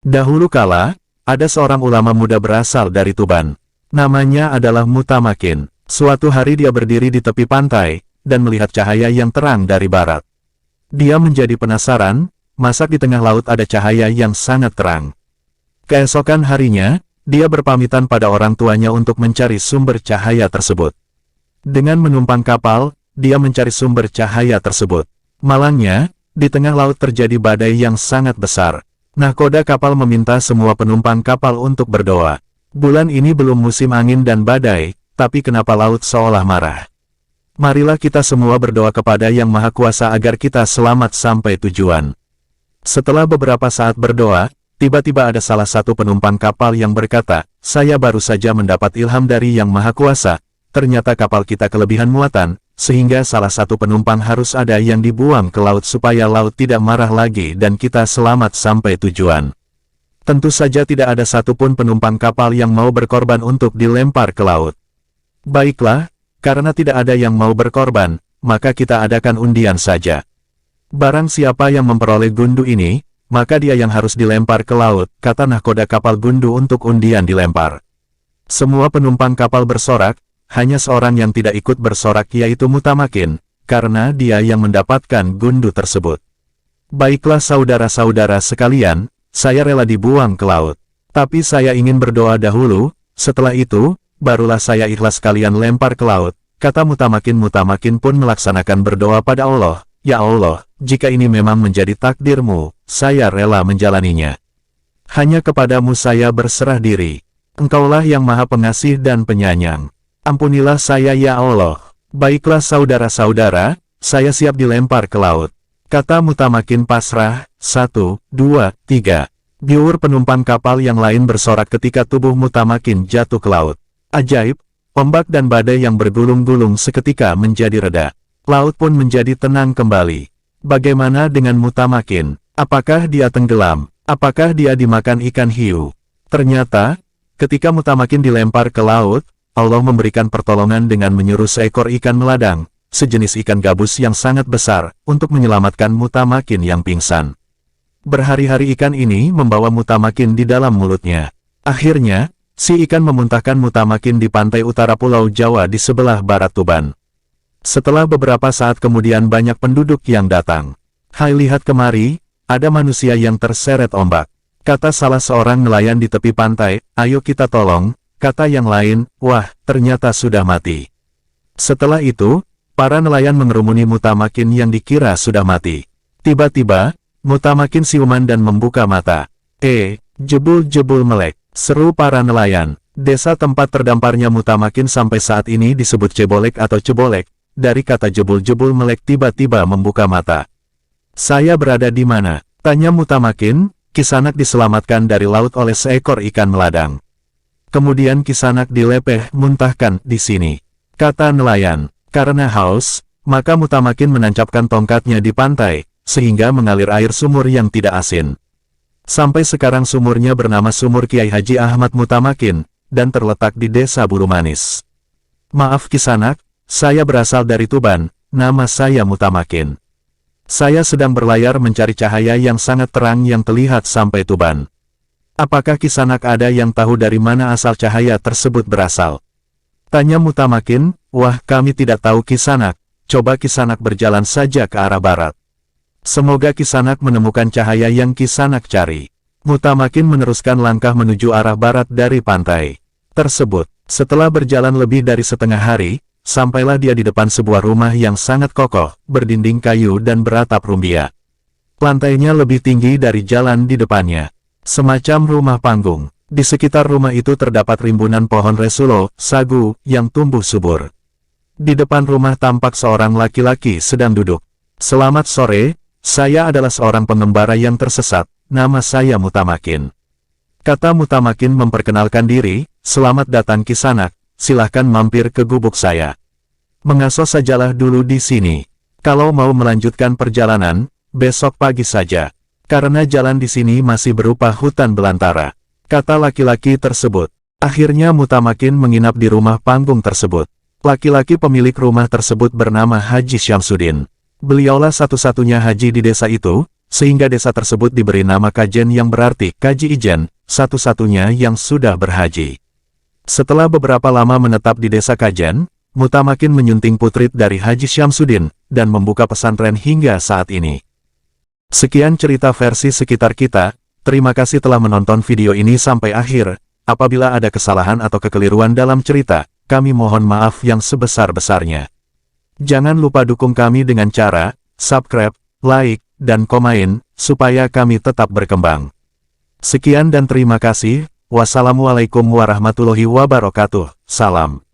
Dahulu kala, ada seorang ulama muda berasal dari Tuban. Namanya adalah Mutamakin. Suatu hari dia berdiri di tepi pantai, dan melihat cahaya yang terang dari barat. Dia menjadi penasaran, masa di tengah laut ada cahaya yang sangat terang. Keesokan harinya, dia berpamitan pada orang tuanya untuk mencari sumber cahaya tersebut. Dengan menumpang kapal, dia mencari sumber cahaya tersebut. Malangnya, di tengah laut terjadi badai yang sangat besar. Nahkoda kapal meminta semua penumpang kapal untuk berdoa. Bulan ini belum musim angin dan badai, tapi kenapa laut seolah marah? Marilah kita semua berdoa kepada Yang Maha Kuasa agar kita selamat sampai tujuan. Setelah beberapa saat berdoa, tiba-tiba ada salah satu penumpang kapal yang berkata, "Saya baru saja mendapat ilham dari Yang Maha Kuasa. Ternyata kapal kita kelebihan muatan, sehingga salah satu penumpang harus ada yang dibuang ke laut supaya laut tidak marah lagi dan kita selamat sampai tujuan." Tentu saja tidak ada satupun penumpang kapal yang mau berkorban untuk dilempar ke laut. Baiklah, karena tidak ada yang mau berkorban, maka kita adakan undian saja. Barang siapa yang memperoleh gundu ini, maka dia yang harus dilempar ke laut, kata nahkoda kapal gundu untuk undian dilempar. Semua penumpang kapal bersorak, hanya seorang yang tidak ikut bersorak yaitu Mutamakin, karena dia yang mendapatkan gundu tersebut. Baiklah saudara-saudara sekalian, saya rela dibuang ke laut. Tapi saya ingin berdoa dahulu, setelah itu, barulah saya ikhlas kalian lempar ke laut, kata Mutamakin. Mutamakin pun melaksanakan berdoa pada Allah, "Ya Allah, jika ini memang menjadi takdirmu, saya rela menjalaninya. Hanya kepadamu saya berserah diri. Engkaulah yang Maha Pengasih dan Penyayang. Ampunilah saya ya Allah." Baiklah saudara-saudara, saya siap dilempar ke laut, kata Mutamakin pasrah. 1, 2, 3. Biur penumpang kapal yang lain bersorak ketika tubuh Mutamakin jatuh ke laut. Ajaib, ombak dan badai yang bergulung-gulung seketika menjadi reda. Laut pun menjadi tenang kembali. Bagaimana dengan Mutamakin? Apakah dia tenggelam? Apakah dia dimakan ikan hiu? Ternyata, ketika Mutamakin dilempar ke laut, Allah memberikan pertolongan dengan menyuruh seekor ikan meladang, sejenis ikan gabus yang sangat besar, untuk menyelamatkan Mutamakin yang pingsan. Berhari-hari ikan ini membawa Mutamakin di dalam mulutnya. Akhirnya, si ikan memuntahkan Mutamakin di pantai utara Pulau Jawa di sebelah barat Tuban. Setelah beberapa saat kemudian banyak penduduk yang datang. "Hai, lihat kemari, ada manusia yang terseret ombak," kata salah seorang nelayan di tepi pantai. "Ayo kita tolong," kata yang lain. "Wah, ternyata sudah mati." Setelah itu, para nelayan mengerumuni Mutamakin yang dikira sudah mati. Tiba-tiba, Mutamakin siuman dan membuka mata. Jebul-jebul melek, seru para nelayan. Desa tempat terdamparnya Mutamakin sampai saat ini disebut Cebolek atau Cebolek. Dari kata jebul-jebul melek tiba-tiba membuka mata. "Saya berada di mana?" tanya Mutamakin. "Kisanak diselamatkan dari laut oleh seekor ikan meladang." Kemudian Kisanak dilepeh muntahkan di sini, kata nelayan. Karena haus, maka Mutamakin menancapkan tongkatnya di pantai, sehingga mengalir air sumur yang tidak asin. Sampai sekarang sumurnya bernama Sumur Kiai Haji Ahmad Mutamakin, dan terletak di Desa Buru Manis. "Maaf Kisanak, saya berasal dari Tuban, nama saya Mutamakin. Saya sedang berlayar mencari cahaya yang sangat terang yang terlihat sampai Tuban. Apakah Kisanak ada yang tahu dari mana asal cahaya tersebut berasal?" tanya Mutamakin. "Wah, kami tidak tahu Kisanak, coba Kisanak berjalan saja ke arah barat. Semoga Kisanak menemukan cahaya yang Kisanak cari." Mutamakin meneruskan langkah menuju arah barat dari pantai tersebut. Setelah berjalan lebih dari setengah hari, sampailah dia di depan sebuah rumah yang sangat kokoh, berdinding kayu dan beratap rumbia. Lantainya lebih tinggi dari jalan di depannya. Semacam rumah panggung. Di sekitar rumah itu terdapat rimbunan pohon resulo, sagu, yang tumbuh subur. Di depan rumah tampak seorang laki-laki sedang duduk. "Selamat sore, saya adalah seorang pengembara yang tersesat, nama saya Mutamakin," kata Mutamakin memperkenalkan diri. "Selamat datang Kisanak, silahkan mampir ke gubuk saya. Mengaso sajalah dulu di sini. Kalau mau melanjutkan perjalanan, besok pagi saja. Karena jalan di sini masih berupa hutan belantara," kata laki-laki tersebut. Akhirnya Mutamakin menginap di rumah panggung tersebut. Laki-laki pemilik rumah tersebut bernama Haji Syamsuddin. Beliaulah satu-satunya haji di desa itu, sehingga desa tersebut diberi nama Kajen yang berarti Kaji Ijen, satu-satunya yang sudah berhaji. Setelah beberapa lama menetap di desa Kajen, Mutamakin menyunting putrit dari Haji Syamsuddin, dan membuka pesantren hingga saat ini. Sekian cerita versi sekitar kita, terima kasih telah menonton video ini sampai akhir. Apabila ada kesalahan atau kekeliruan dalam cerita, kami mohon maaf yang sebesar-besarnya. Jangan lupa dukung kami dengan cara subscribe, like, dan komen, supaya kami tetap berkembang. Sekian dan terima kasih. Wassalamualaikum warahmatullahi wabarakatuh. Salam.